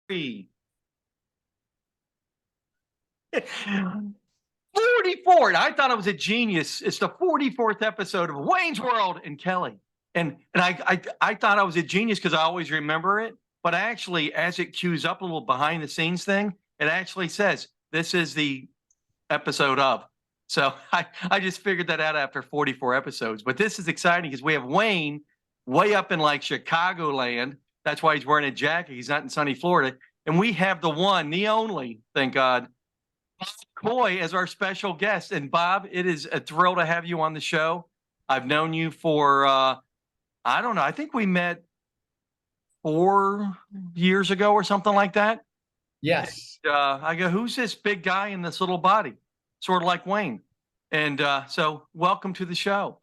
44. And I thought I was a genius. It's the 44th episode of Wayne's World and Kelly. And I thought I was a genius because I always remember it. But actually, as it cues up a little behind the scenes thing, it actually says this is the episode of. So I just figured that out after 44 episodes. But this is exciting because we have Wayne way up in like Chicagoland. That's why he's wearing a jacket. He's not in sunny Florida. And we have the one, the only, thank God, Bob Coy as our special guest. And Bob, it is a thrill to have you on the show. I've known you for, I don't know, I think we met 4 years ago or something like that. Yes. And, I go, who's this big guy in this little body? Sort of like Wayne. And so welcome to the show.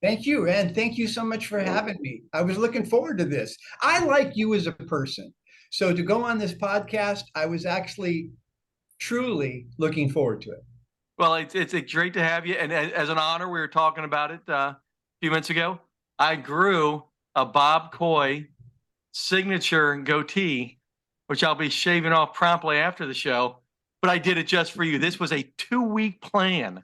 Thank you. And thank you so much for having me. I was looking forward to this. I like you as a person. So to go on this podcast, I was actually truly looking forward to it. Well, it's great to have you. And as an honor, we were talking about it a few minutes ago. I grew a Bob Coy signature goatee, which I'll be shaving off promptly after the show. But I did it just for you. This was a 2-week plan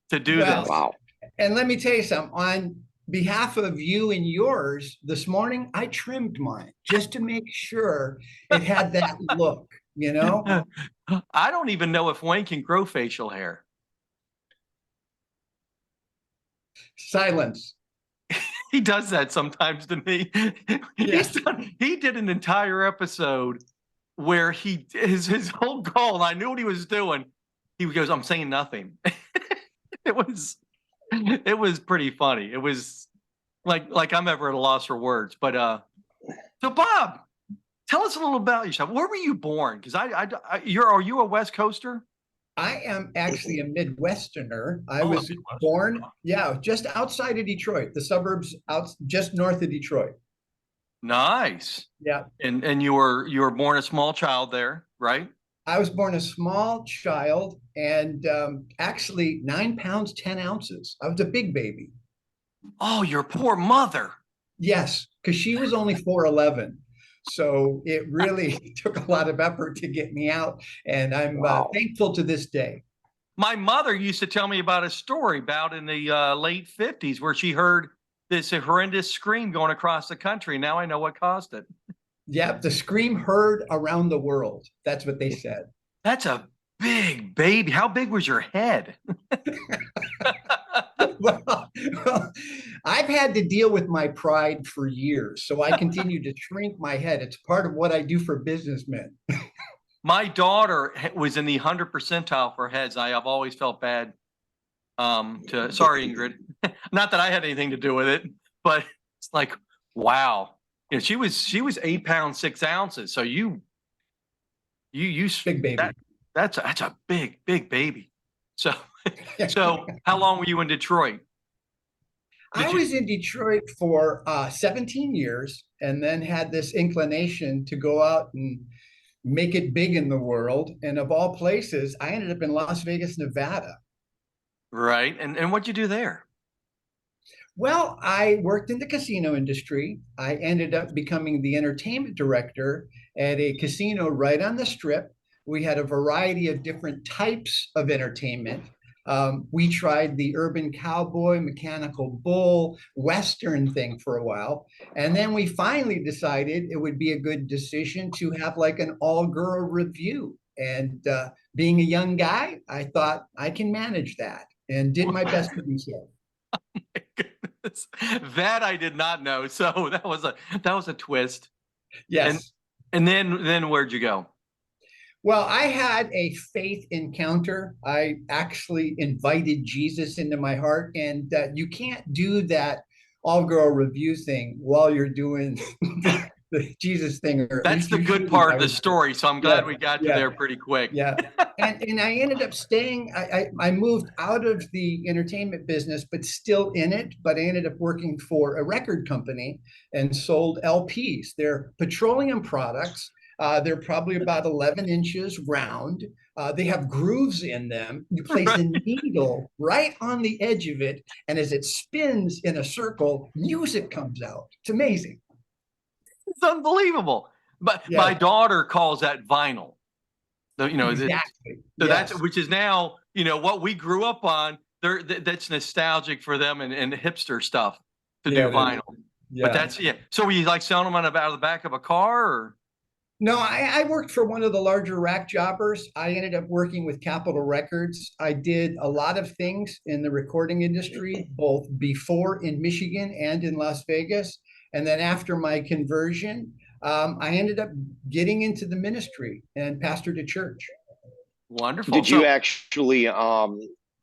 to do this. Wow. And let me tell you something. On behalf of you and yours, this morning, I trimmed mine just to make sure it had that look, you know? I don't even know if Wayne can grow facial hair. Silence. He does that sometimes to me. Yes. He did an entire episode where his whole goal, and I knew what he was doing. He goes, I'm saying nothing. It was pretty funny. It was like I'm ever at a loss for words. But so Bob, tell us a little about yourself. Where were you born? Because are you a West Coaster? I am actually a Midwesterner. I was born, just outside of Detroit, the suburbs out just north of Detroit. Nice. Yeah. And you were born a small child there, right? I was born a small child and actually 9 pounds, 10 ounces. I was a big baby. Oh, your poor mother. Yes, because she was only 4'11". So it really took a lot of effort to get me out. And I'm thankful to this day. My mother used to tell me about a story about in the late 50s where she heard this horrendous scream going across the country. Now I know what caused it. Yep, the scream heard around the world. That's what they said. That's a big baby. How big was your head? well, I've had to deal with my pride for years, so I continue to shrink my head. It's part of what I do for businessmen. My daughter was in the 100th percentile for heads. I have always felt bad. Sorry, Ingrid. Not that I had anything to do with it, but it's like, wow. You know, she was 8 pounds 6 ounces. So you big baby. That's a big baby. So how long were you in Detroit? I was in Detroit for 17 years and then had this inclination to go out and make it big in the world. And of all places, I ended up in Las Vegas, Nevada. Right. And what'd you do there? Well, I worked in the casino industry. I ended up becoming the entertainment director at a casino right on the Strip. We had a variety of different types of entertainment. We tried the urban cowboy, mechanical bull, Western thing for a while. And then we finally decided it would be a good decision to have like an all-girl review. And being a young guy, I thought I can manage that and did my best to do so. Oh my goodness. That I did not know. So that was a twist. Yes. And then where'd you go? Well, I had a faith encounter. I actually invited Jesus into my heart, and you can't do that all-girl review thing while you're doing the Jesus thing. That's the good part of the story. So I'm glad we got you there pretty quick. Yeah. And I ended up staying. I moved out of the entertainment business, but still in it. But I ended up working for a record company and sold LPs. They're petroleum products. They're probably about 11 inches round. They have grooves in them. You place a needle right on the edge of it, and as it spins in a circle, music comes out. It's amazing. It's unbelievable. But Yeah, my daughter calls that vinyl. exactly. So Yes. that's, which is now, what we grew up on. That's nostalgic for them and hipster stuff to do Yeah, it is. vinyl. But Yeah. that's, yeah. So were you like selling them out of the back of a car, or? No, I worked for one of the larger rack jobbers. I ended up working with Capitol Records. I did a lot of things in the recording industry, both before in Michigan and in Las Vegas. And then after my conversion, I ended up getting into the ministry and pastored a church. Wonderful. Did you actually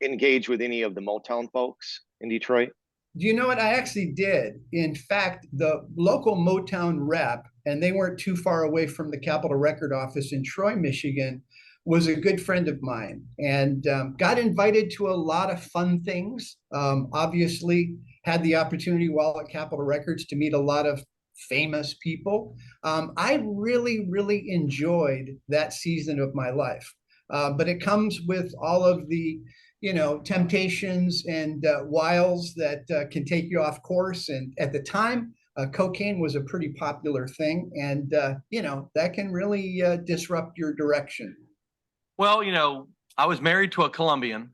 engage with any of the Motown folks in Detroit? Do you know what? I actually did. In fact, the local Motown rep, and they weren't too far away from the Capitol Record office in Troy, Michigan, was a good friend of mine, and got invited to a lot of fun things. Obviously, had the opportunity while at Capitol Records to meet a lot of famous people. I really, really enjoyed that season of my life. But it comes with all of the temptations and wiles that can take you off course. And at the time, cocaine was a pretty popular thing, and that can really disrupt your direction. Well, I was married to a Colombian,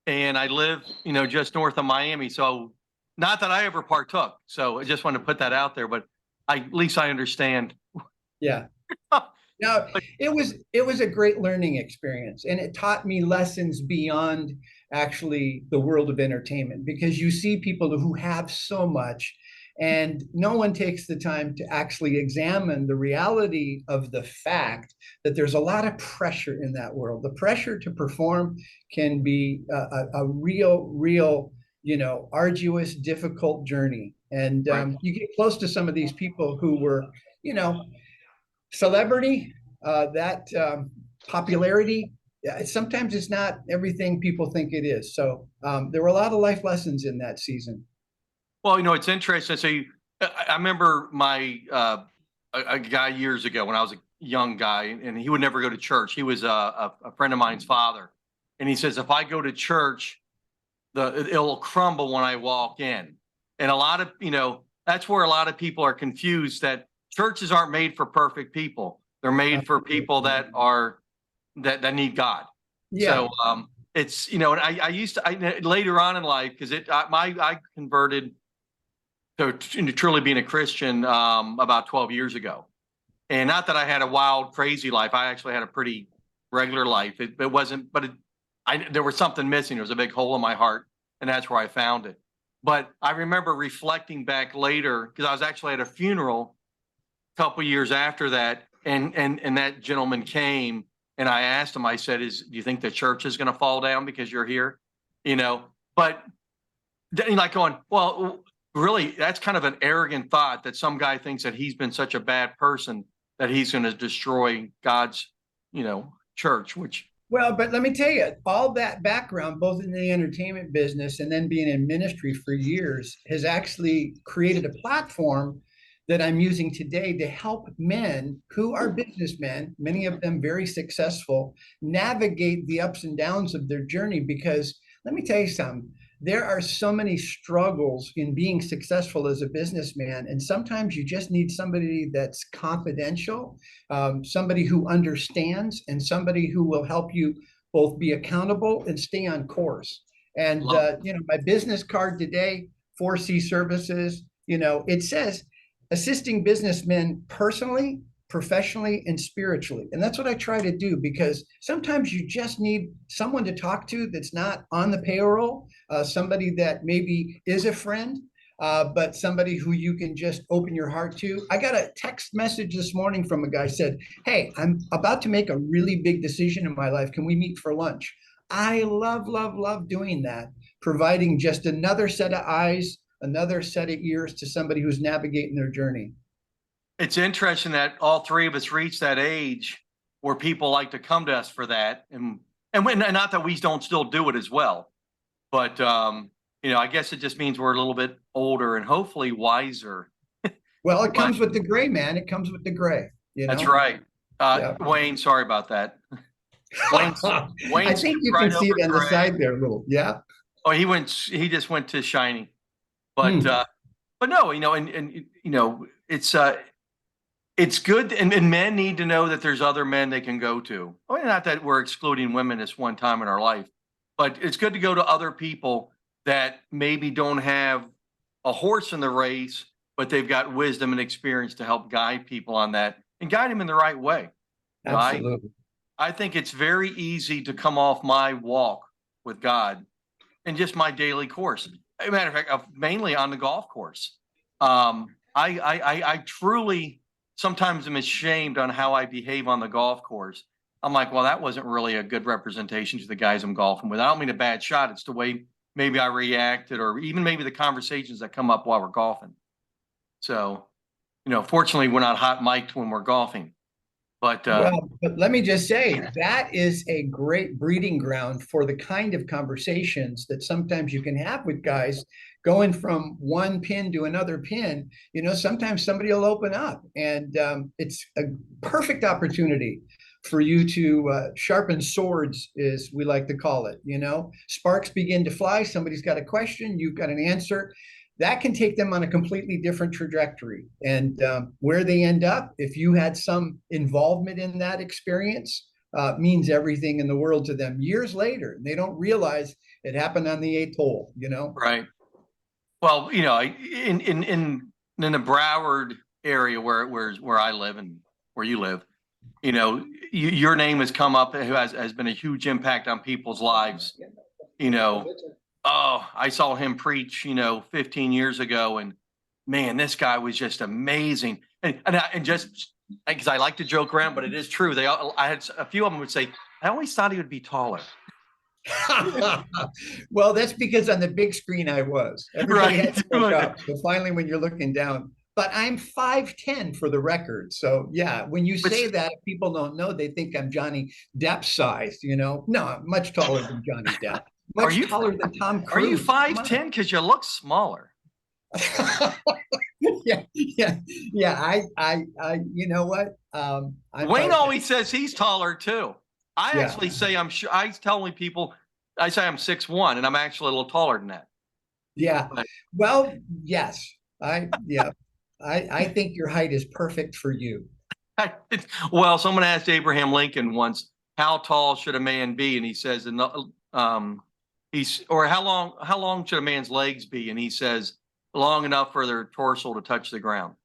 and I live, just north of Miami. So not that I ever partook. So I just want to put that out there, but at least I understand. Yeah. No, it was a great learning experience, and it taught me lessons beyond actually the world of entertainment, because you see people who have so much, and no one takes the time to actually examine the reality of the fact that there's a lot of pressure in that world. The pressure to perform can be a real, arduous, difficult journey. And Right. you get close to some of these people who were, celebrity, that popularity, sometimes it's not everything people think it is. So there were a lot of life lessons in that season. Well, it's interesting. So I remember a guy years ago when I was a young guy, and he would never go to church. He was a friend of mine's father. And he says, if I go to church, it'll crumble when I walk in. And a lot of, that's where a lot of people are confused, that churches aren't made for perfect people. They're made for people that that need God. Yeah. So it's, and I used to, later on in life, because I converted to truly being a Christian about 12 years ago. And not that I had a wild, crazy life. I actually had a pretty regular life. It wasn't, but there was something missing. There was a big hole in my heart, and that's where I found it. But I remember reflecting back later, because I was actually at a funeral a couple years after that, and that gentleman came, and I asked him, I said, do you think the church is going to fall down because you're here? But then like going, well, really, that's kind of an arrogant thought, that some guy thinks that he's been such a bad person that he's going to destroy God's, church, which. Well, but let me tell you, all that background, both in the entertainment business and then being in ministry for years, has actually created a platform that I'm using today to help men who are businessmen, many of them very successful, navigate the ups and downs of their journey. Because let me tell you something, there are so many struggles in being successful as a businessman. And sometimes you just need somebody that's confidential, somebody who understands, and somebody who will help you both be accountable and stay on course. And, my business card today, 4C Services, it says assisting businessmen personally, professionally, and spiritually. And that's what I try to do, because sometimes you just need someone to talk to that's not on the payroll, somebody that maybe is a friend, but somebody who you can just open your heart to. I got a text message this morning from a guy said, hey, I'm about to make a really big decision in my life. Can we meet for lunch? I love, love, love doing that, providing just another set of eyes, another set of ears to somebody who's navigating their journey. It's interesting that all three of us reach that age where people like to come to us for that. And not that we don't still do it as well, but, I guess it just means we're a little bit older and hopefully wiser. Well, it comes with the gray, man. It comes with the gray. That's right. Yeah. Wayne, sorry about that. Wayne, I think you can see it on the side there a little. Yeah. Oh, he just went to shiny, but no, it's it's good, and men need to know that there's other men they can go to. I mean, not that we're excluding women this one time in our life, but it's good to go to other people that maybe don't have a horse in the race, but they've got wisdom and experience to help guide people on that and guide them in the right way. You know, Absolutely. I think it's very easy to come off my walk with God and just my daily course. As a matter of fact, mainly on the golf course. I truly sometimes am ashamed on how I behave on the golf course. I'm like, well, that wasn't really a good representation to the guys I'm golfing with. I don't mean a bad shot. It's the way maybe I reacted, or even maybe the conversations that come up while we're golfing. So, fortunately, we're not hot mic'd when we're golfing. But but let me just say, that is a great breeding ground for the kind of conversations that sometimes you can have with guys going from one pin to another pin. Sometimes somebody will open up, and it's a perfect opportunity for you to sharpen swords, as we like to call it. Sparks begin to fly. Somebody's got a question, you've got an answer. That can take them on a completely different trajectory. And where they end up, if you had some involvement in that experience, means everything in the world to them years later. They don't realize it happened on the 8th hole, Right. Well, in the Broward area where I live and where you live, your name has come up, who has been a huge impact on people's lives. Oh, I saw him preach, 15 years ago, and man, this guy was just amazing. And just because I like to joke around, but it is true. I had a few of them would say, I always thought he would be taller. Well, that's because on the big screen I was. Everybody Right. had to look up. So finally, when you're looking down, but I'm 5'10" for the record. So yeah, when you say that, people don't know, they think I'm Johnny Depp sized, No, I'm much taller than Johnny Depp. Much taller than Tom Cruise. Are you 5'10"? Because you look smaller. Yeah. I you know what? Wayne always says he's taller too. I actually say I'm sure. I tell people, I say I'm 6'1", and I'm actually a little taller than that. Yeah. Well, yes. I think your height is perfect for you. Well, someone asked Abraham Lincoln once, how tall should a man be? And he says, how long should a man's legs be? And he says, long enough for their torso to touch the ground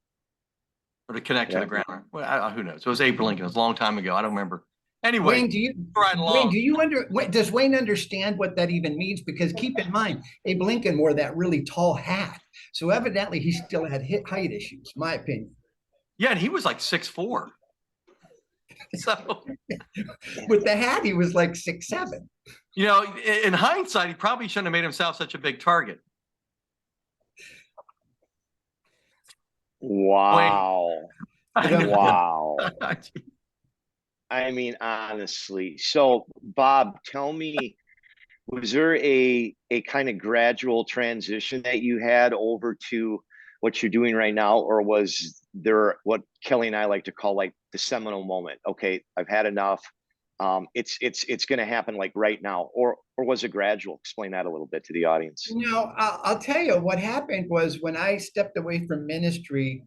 or to connect to the ground. Well, who knows? It was Abraham Lincoln. It was a long time ago. I don't remember. Anyway, Wayne, does Wayne understand what that even means? Because keep in mind, Abe Lincoln wore that really tall hat. So evidently he still had height issues, my opinion. Yeah, and he was like 6'4". So with the hat, he was like 6'7". In hindsight, he probably shouldn't have made himself such a big target. Wow. Wow. I mean, honestly. So, Bob, tell me, was there a kind of gradual transition that you had over to what you're doing right now, or was there what Kelly and I like to call like the seminal moment? Okay, I've had enough. It's going to happen like right now, or was it gradual? Explain that a little bit to the audience. I'll tell you what happened was when I stepped away from ministry.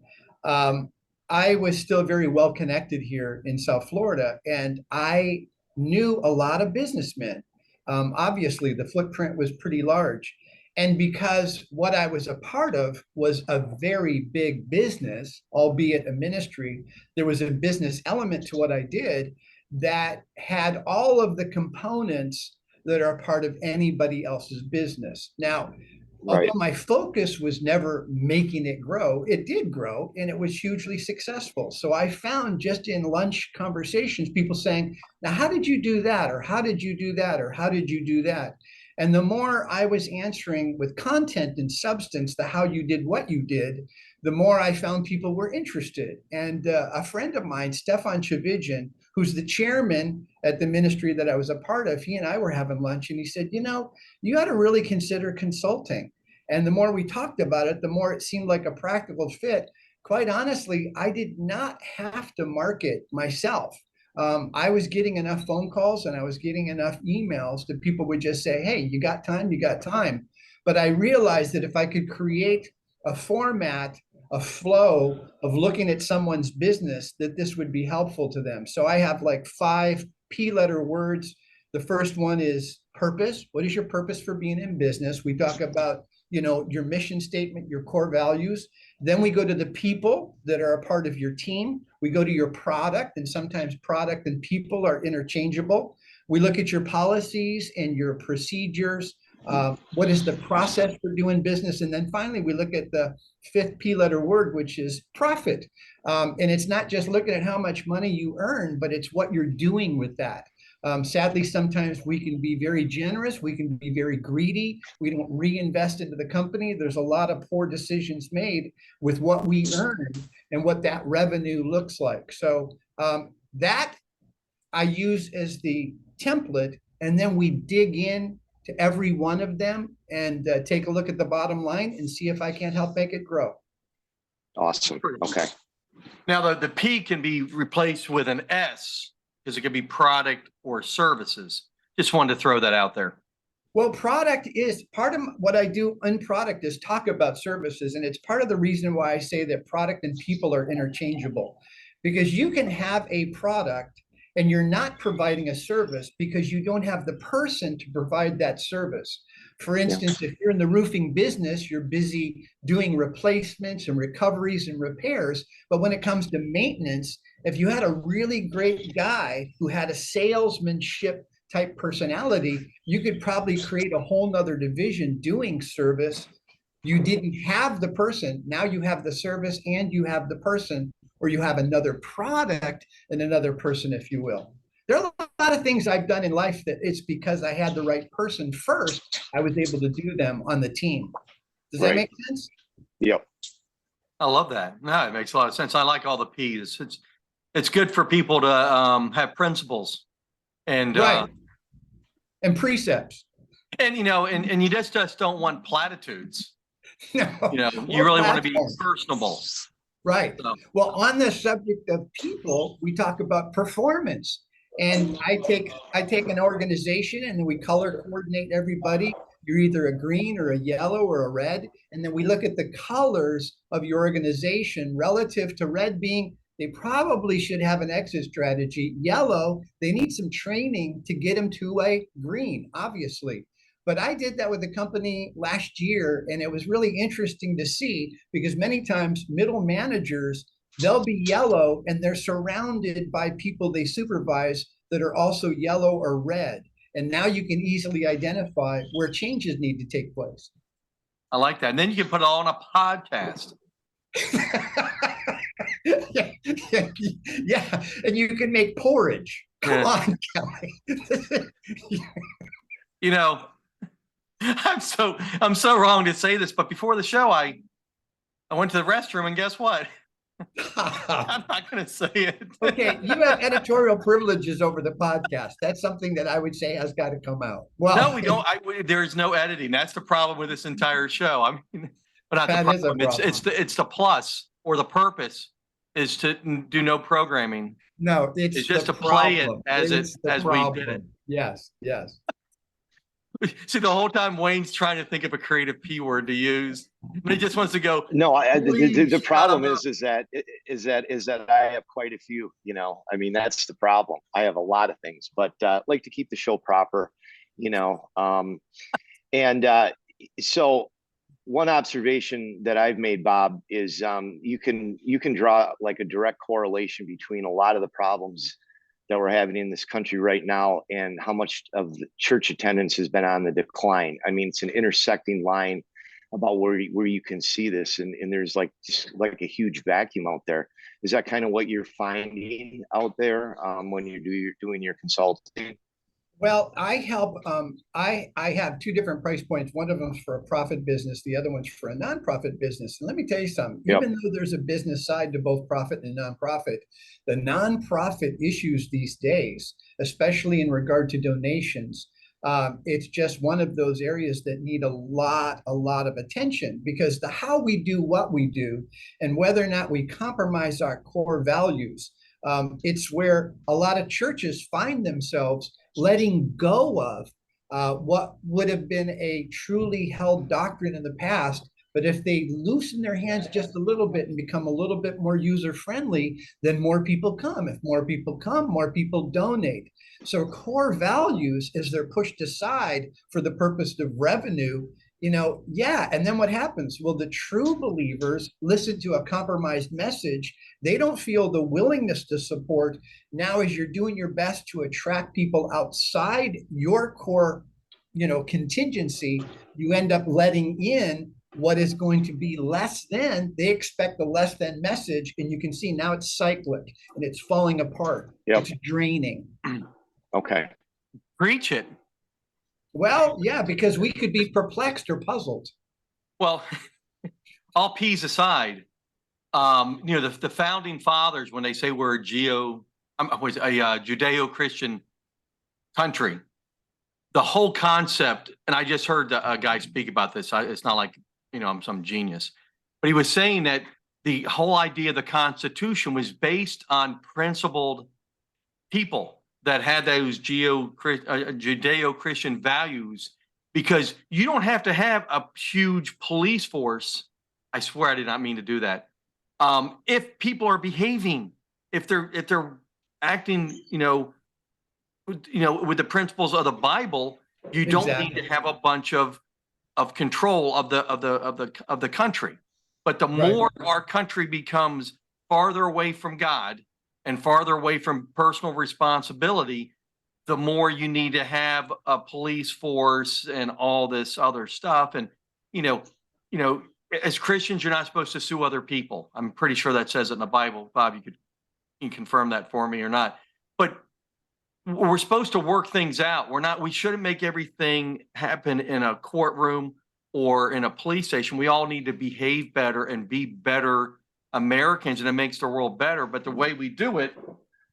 I was still very well connected here in South Florida, and I knew a lot of businessmen. Obviously, the footprint was pretty large. And because what I was a part of was a very big business, albeit a ministry, there was a business element to what I did that had all of the components that are part of anybody else's business. Now, although my focus was never making it grow, it did grow, and it was hugely successful. So I found just in lunch conversations, people saying, now, how did you do that? Or how did you do that? Or how did you do that? And the more I was answering with content and substance, the how you did what you did, the more I found people were interested. And a friend of mine, Stefan Chavidjian, who's the chairman at the ministry that I was a part of, he and I were having lunch, and he said, you ought to really consider consulting. And the more we talked about it, the more it seemed like a practical fit. Quite honestly, I did not have to market myself. I was getting enough phone calls and I was getting enough emails that people would just say, hey, you got time? You got time. But I realized that if I could create a format a flow of looking at someone's business that this would be helpful to them. So I have like 5 P letter words. The first one is purpose. What is your purpose for being in business? We talk about, your mission statement, your core values. Then we go to the people that are a part of your team. We go to your product, and sometimes product and people are interchangeable. We look at your policies and your procedures. What is the process for doing business? And then finally, we look at the 5th P letter word, which is profit. And it's not just looking at how much money you earn, but it's what you're doing with that. Sadly, sometimes we can be very generous. We can be very greedy. We don't reinvest into the company. There's a lot of poor decisions made with what we earn and what that revenue looks like. So that I use as the template, and then we dig in to every one of them and take a look at the bottom line and see if I can't help make it grow. Awesome. Okay. Now the P can be replaced with an S, because it could be product or services. Just wanted to throw that out there. Well, product is part of what I do in product is talk about services. And it's part of the reason why I say that product and people are interchangeable, because you can have a product and you're not providing a service because you don't have the person to provide that service. For instance, if you're in the roofing business, you're busy doing replacements and recoveries and repairs. But when it comes to maintenance, if you had a really great guy who had a salesmanship type personality, you could probably create a whole nother division doing service. You didn't have the person. Now you have the service and you have the person, or you have another product and another person, if you will. There are a lot of things I've done in life that it's because I had the right person first. I was able to do them on the team. Does that make sense? Yep. I love that. No, it makes a lot of sense. I like all the P's. It's good for people to have principles and and precepts. And and you just don't want platitudes. No, you really want to be personable. Right. So. Well, on the subject of people, we talk about performance. And I take an organization and then we color coordinate everybody. You're either a green or a yellow or a red. And then we look at the colors of your organization relative to red being they probably should have an exit strategy. Yellow, they need some training to get them to a green, obviously. But I did that with a company last year, and it was really interesting to see because many times middle managers, they'll be yellow and they're surrounded by people they supervise that are also yellow or red. And now you can easily identify where changes need to take place. I like that. And then you can put it all on a podcast. Yeah, and you can make porridge. Come on, Kelly. I'm so wrong to say this, but before the show, I went to the restroom, and guess what? I'm not going to say it. Okay, you have editorial privileges over the podcast. That's something that I would say has got to come out. Well, no, we don't. There's no editing. That's the problem with this entire show. I mean, but not the problem. It's the plus or the purpose is to do no programming. No, it's just to play it as we did it. Yes. See, the whole time Wayne's trying to think of a creative P word to use, but he just wants to go. No, the problem is that I have quite a few. I mean, that's the problem. I have a lot of things, but like to keep the show proper. So one observation that I've made, Bob, is you can draw like a direct correlation between a lot of the problems that we're having in this country right now and how much of the church attendance has been on the decline. I mean, it's an intersecting line about where you can see this, and there's just a huge vacuum out there. Is that kind of what you're finding out there when you're doing your consulting? Well, I help. I have 2 different price points. One of them's for a profit business. The other one's for a nonprofit business. And let me tell you something. Yep. Even though there's a business side to both profit and nonprofit, the nonprofit issues these days, especially in regard to donations, it's just one of those areas that need a lot of attention, because the how we do what we do and whether or not we compromise our core values, it's where a lot of churches find themselves letting go of what would have been a truly held doctrine in the past But if they loosen their hands just a little bit and become a little bit more user friendly, then more people come. If more people come, more people donate. So core values, as they're pushed aside for the purpose of revenue, yeah. And then what happens? Well, the true believers listen to a compromised message. They don't feel the willingness to support. Now, as you're doing your best to attract people outside your core, contingency, you end up letting in what is going to be less than. They expect the less than message, and you can see now it's cyclic and it's falling apart. Yep. It's draining. Okay. Preach it. Well, yeah, because we could be perplexed or puzzled. Well, all peas aside, the founding fathers, when they say we're a Judeo-Christian country, the whole concept, and I just heard a guy speak about this. It's not like, I'm some genius, but he was saying that the whole idea of the Constitution was based on principled people that had those Judeo-Christian values, because you don't have to have a huge police force. I swear I did not mean to do that. If people are behaving, if they're acting, with the principles of the Bible, you don't need to have a bunch of control of the country. But the more our country becomes farther away from God and farther away from personal responsibility, the more you need to have a police force and all this other stuff. And, as Christians, you're not supposed to sue other people. I'm pretty sure that says it in the Bible. Bob, you can confirm that for me or not. But we're supposed to work things out. We shouldn't make everything happen in a courtroom or in a police station. We all need to behave better and be better Americans, and it makes the world better. But the way we do it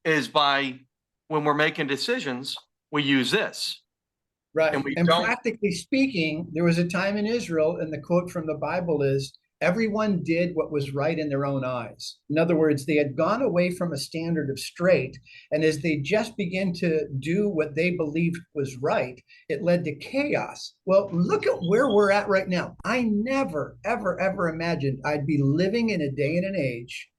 is by, when we're making decisions, we use this. Right. And practically speaking, there was a time in Israel, and the quote from the Bible is, everyone did what was right in their own eyes. In other words, they had gone away from a standard of straight, and as they just began to do what they believed was right, it led to chaos. Well, look at where we're at right now. I never, ever, ever imagined I'd be living in a day and an age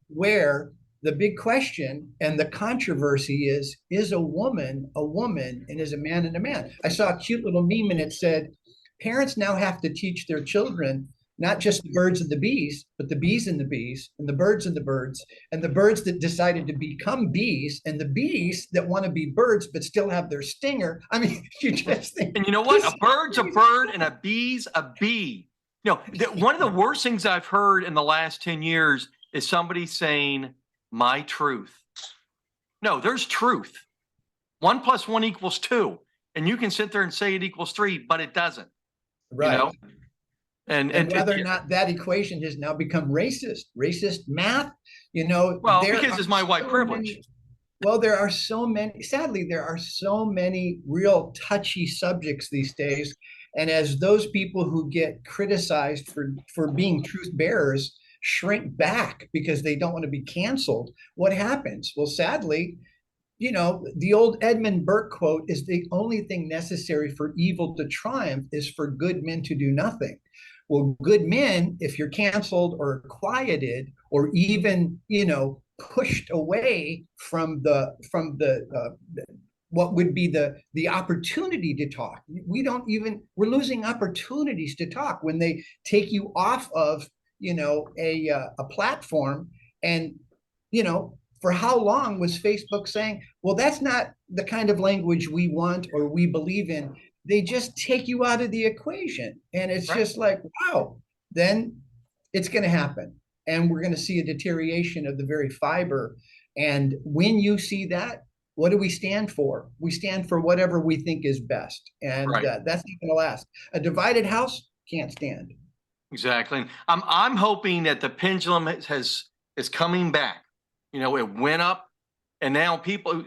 where the big question and the controversy is a woman and is a man a man? I saw a cute little meme, and it said, parents now have to teach their children not just the birds and the bees, but the bees and the bees, and the birds and the birds that decided to become bees, and the bees that want to be birds but still have their stinger. I mean, you just think. And you know what? A bird's a bird and a bee's a bee. One of the worst things I've heard in the last 10 years is somebody saying, my truth. No, there's truth. 1 + 1 = 2. And you can sit there and say it equals 3, but it doesn't. Right. And whether or not that equation has now become racist math, well, because it's my white privilege. Well, there are so many, sadly, there are so many real touchy subjects these days. And as those people who get criticized for being truth bearers shrink back because they don't want to be canceled, what happens? Well, sadly, the old Edmund Burke quote is, the only thing necessary for evil to triumph is for good men to do nothing. Well, good men, if you're canceled or quieted or even, pushed away from what would be the opportunity to talk. We're losing opportunities to talk when they take you off of, a platform. And, for how long was Facebook saying, well, that's not the kind of language we want or we believe in? They just take you out of the equation. And it's just like, wow, then it's going to happen. And we're going to see a deterioration of the very fiber. And when you see that, what do we stand for? We stand for whatever we think is best. And that's not going to last. A divided house can't stand. Exactly. And I'm hoping that the pendulum is coming back. It went up, and now people are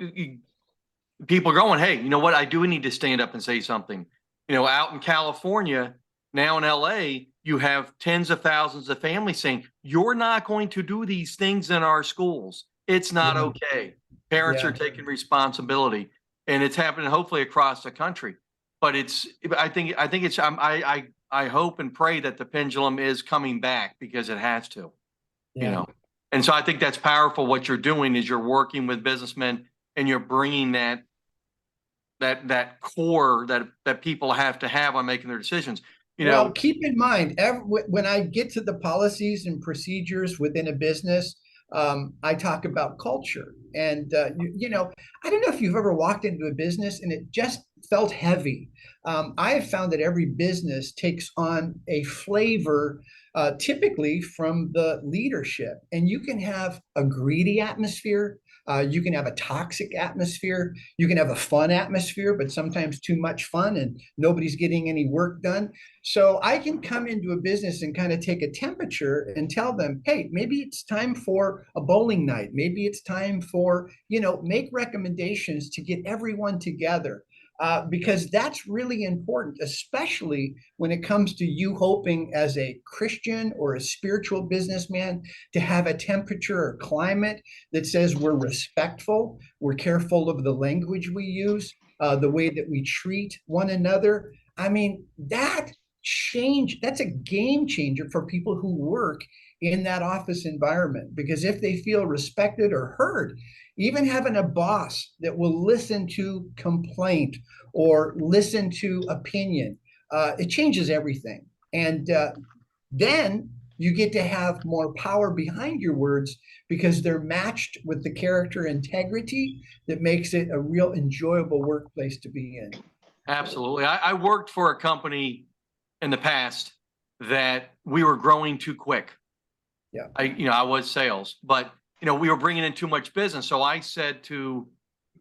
going, hey, you know what? I do need to stand up and say something. Out in California, now in LA, you have tens of thousands of families saying, you're not going to do these things in our schools. It's not okay. Parents are taking responsibility, and it's happening hopefully across the country. But I think it's, I hope and pray that the pendulum is coming back because it has to, you Yeah. know. And so I think that's powerful. What you're doing is you're working with businessmen and you're bringing that core that people have to have on making their decisions. Well, keep in mind, when I get to the policies and procedures within a business, I talk about culture. And, I don't know if you've ever walked into a business and it just felt heavy. I have found that every business takes on a flavor, typically from the leadership. And you can have a greedy atmosphere. You can have a toxic atmosphere. You can have a fun atmosphere, but sometimes too much fun and nobody's getting any work done. So I can come into a business and kind of take a temperature and tell them, hey, maybe it's time for a bowling night. Maybe it's time for, make recommendations to get everyone together. Because that's really important, especially when it comes to you hoping as a Christian or a spiritual businessman to have a temperature or climate that says we're respectful, we're careful of the language we use, the way that we treat one another. I mean, that's a game changer for people who work in that office environment, because if they feel respected or heard, even having a boss that will listen to complaint or listen to opinion, it changes everything. And then you get to have more power behind your words because they're matched with the character integrity that makes it a real enjoyable workplace to be in. Absolutely. I worked for a company in the past that we were growing too quick. Yeah. I was sales, but we were bringing in too much business. So I said to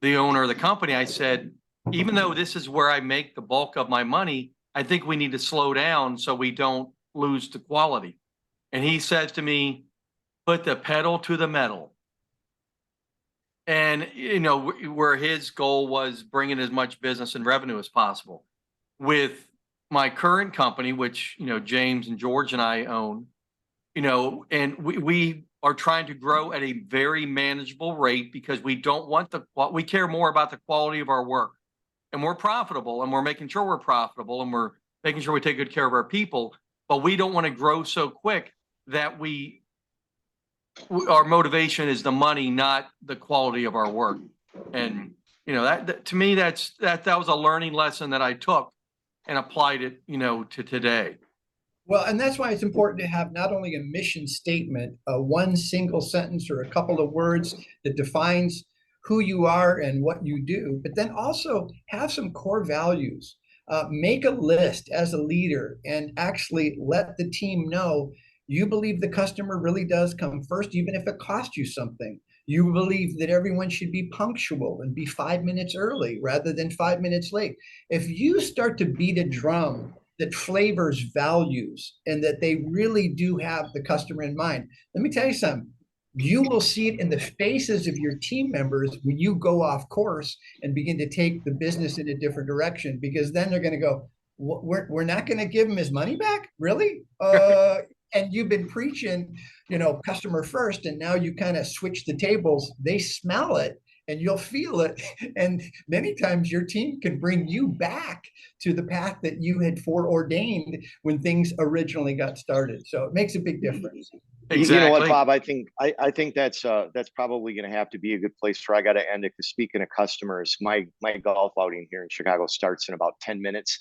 the owner of the company, I said, even though this is where I make the bulk of my money, I think we need to slow down so we don't lose the quality. And he says to me, put the pedal to the metal. And, where his goal was bringing as much business and revenue as possible. With my current company, which, James and George and I own, and we are trying to grow at a very manageable rate because we don't want we care more about the quality of our work, and we're profitable and we're making sure we're profitable and we're making sure we take good care of our people, but we don't want to grow so quick that our motivation is the money, not the quality of our work. And, that to me, that was a learning lesson that I took and applied it, to today. Well, and that's why it's important to have not only a mission statement, one single sentence or a couple of words that defines who you are and what you do, but then also have some core values. Make a list as a leader and actually let the team know you believe the customer really does come first, even if it costs you something. You believe that everyone should be punctual and be 5 minutes early rather than 5 minutes late. If you start to beat a drum that flavors values and that they really do have the customer in mind, let me tell you something. You will see it in the faces of your team members when you go off course and begin to take the business in a different direction, because then they're going to go, we're not going to give him his money back? Really? And you've been preaching, customer first, and now you kind of switch the tables. They smell it and you'll feel it. And many times your team can bring you back to the path that you had foreordained when things originally got started. So it makes a big difference. Exactly. You know what, Bob? I think that's probably going to have to be a good place where I got to end it. Because speaking of customers, my golf outing here in Chicago starts in about 10 minutes.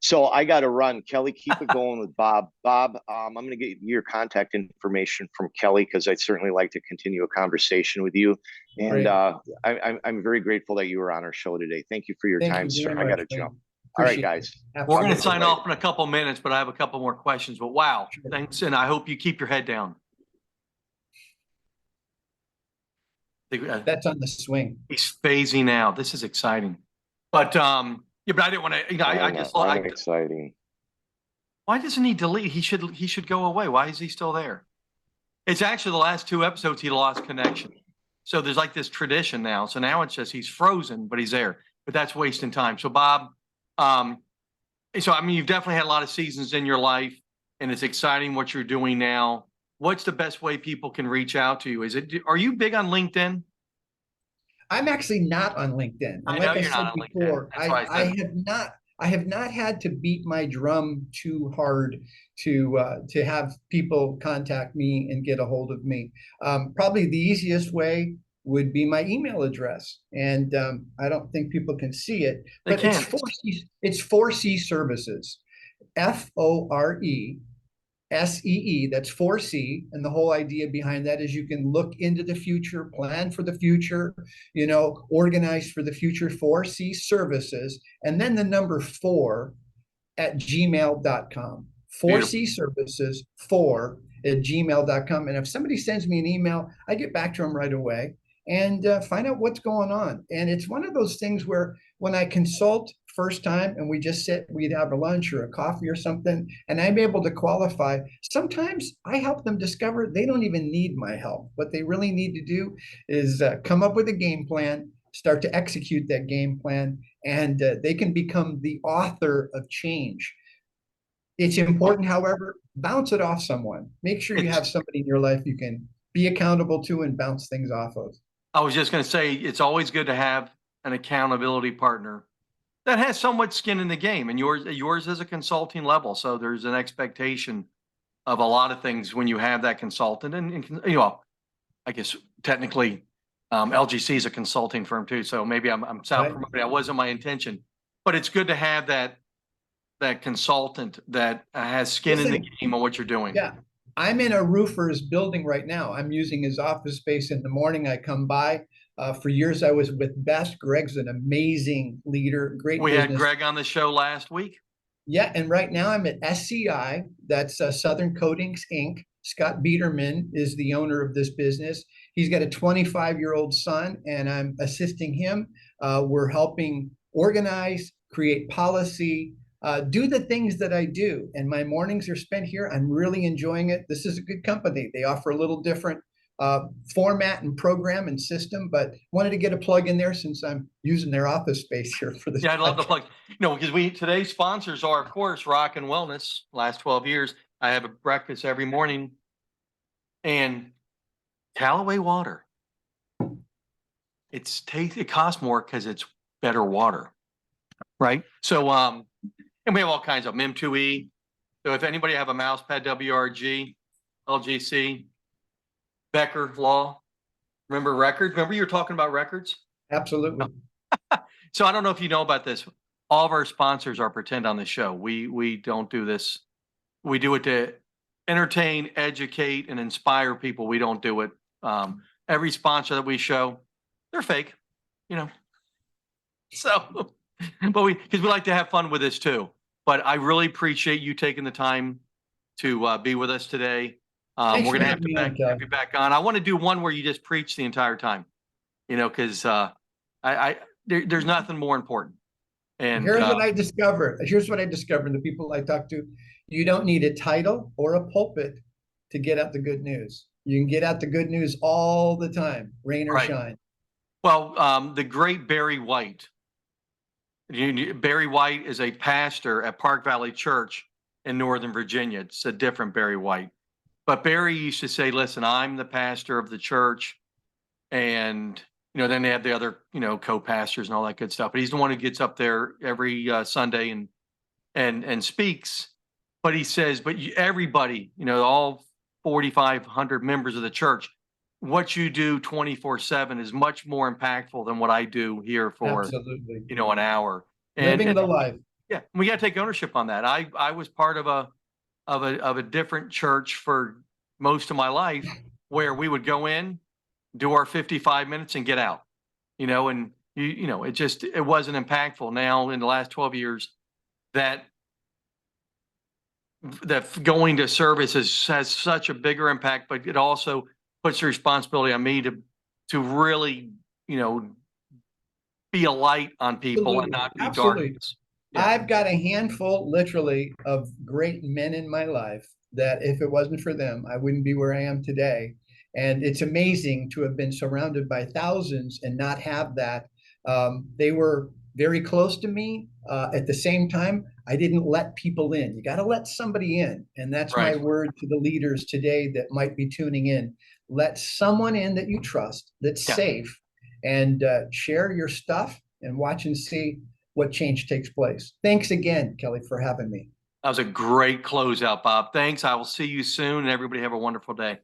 So I got to run. Kelly, keep it going with Bob. Bob, I'm going to get your contact information from Kelly because I'd certainly like to continue a conversation with you. And I'm very grateful that you were on our show today. Thank you for your time, sir. I got to jump. All right, guys. We're going to sign off in a couple minutes, but I have a couple more questions. But wow, thanks. And I hope you keep your head down. That's on the swing. He's phasing out. This is exciting. But yeah, but I didn't want to. I just like exciting. Why doesn't he delete? He should go away. Why is he still there? It's actually the last 2 episodes he lost connection. So there's like this tradition now. So now it's just he's frozen, but he's there. But that's wasting time. So Bob, so I mean, you've definitely had a lot of seasons in your life, and it's exciting what you're doing now. What's the best way people can reach out to you? Are you big on LinkedIn? I'm actually not on LinkedIn. And I know you're not on LinkedIn. I have not. I have not had to beat my drum too hard to have people contact me and get a hold of me. Probably the easiest way would be my email address. And I don't think people can see it, They but it's can. 4C, it's 4C Services, FORESEE, that's 4C. And the whole idea behind that is you can look into the future, plan for the future, organize for the future. 4C Services, and then the number 4 at gmail.com. 4C Services 4 at gmail.com. And if somebody sends me an email, I get back to them right away and find out what's going on. And it's one of those things where when I consult first time and we just sit, we'd have a lunch or a coffee or something, and I'm able to qualify. Sometimes I help them discover they don't even need my help. What they really need to do is come up with a game plan, start to execute that game plan, and they can become the author of change. It's important, however, bounce it off someone. Make sure you have somebody in your life you can be accountable to and bounce things off of. I was just going to say, it's always good to have an accountability partner that has somewhat skin in the game, and yours is a consulting level. So there's an expectation of a lot of things when you have that consultant, and I guess technically LGC is a consulting firm too. So maybe I'm self-promoting. That wasn't my intention, but it's good to have that consultant that has skin in the game on what you're doing. Yeah. I'm in a roofer's building right now. I'm using his office space in the morning. I come by. For years, I was with Best. Greg's an amazing leader, great We business. had Greg on the show last week. Yeah, and right now I'm at SCI. That's Southern Coatings, Inc. Scott Biederman is the owner of this business. He's got a 25-year-old son, and I'm assisting him. We're helping organize, create policy, do the things that I do. And my mornings are spent here. I'm really enjoying it. This is a good company. They offer a little different format and program and system, but wanted to get a plug in there since I'm using their office space here for this. Yeah, I'd love the plug. Because today's sponsors are, of course, Rockin Wellness. Last 12 years, I have a breakfast every morning, and Callaway water. It costs more because it's better water, right? So, and we have all kinds of MIM2E. So if anybody have a mouse pad, WRG, LGC, Becker Law, remember records? Remember you were talking about records? Absolutely. So I don't know if you know about this. All of our sponsors are pretend on the show. We don't do this. We do it to entertain, educate, and inspire people. We don't do it. Every sponsor that we show, they're fake, So, but because we like to have fun with this too. But I really appreciate you taking the time to be with us today. We're going to have to have you back on. I want to do one where you just preach the entire time, because there's nothing more important. And here's what I discovered. The people I talk to, you don't need a title or a pulpit to get out the good news. You can get out the good news all the time, rain or shine. Well, the great Barry White. Barry White is a pastor at Park Valley Church in Northern Virginia. It's a different Barry White. But Barry used to say, listen, I'm the pastor of the church. And, then they have the other, co-pastors and all that good stuff. But he's the one who gets up there every Sunday and speaks. But he says, but everybody, all 4,500 members of the church, what you do 24/7 is much more impactful than what I do here for, absolutely, an hour. Living the life. Yeah, we got to take ownership on that. I was part of a different church for most of my life, where we would go in, do our 55 minutes, and get out. And it wasn't impactful. Now in the last 12 years, that going to service has such a bigger impact, but it also puts the responsibility on me to really, be a light on people. Absolutely. And not be darkness. Yeah. I've got a handful, literally, of great men in my life that if it wasn't for them, I wouldn't be where I am today. And it's amazing to have been surrounded by thousands and not have that. They were very close to me. At the same time, I didn't let people in. You got to let somebody in. And that's my word to the leaders today that might be tuning in. Let someone in that you trust, that's safe, and share your stuff and watch and see what change takes place. Thanks again, Kelly, for having me. That was a great closeout, Bob. Thanks. I will see you soon, and everybody have a wonderful day.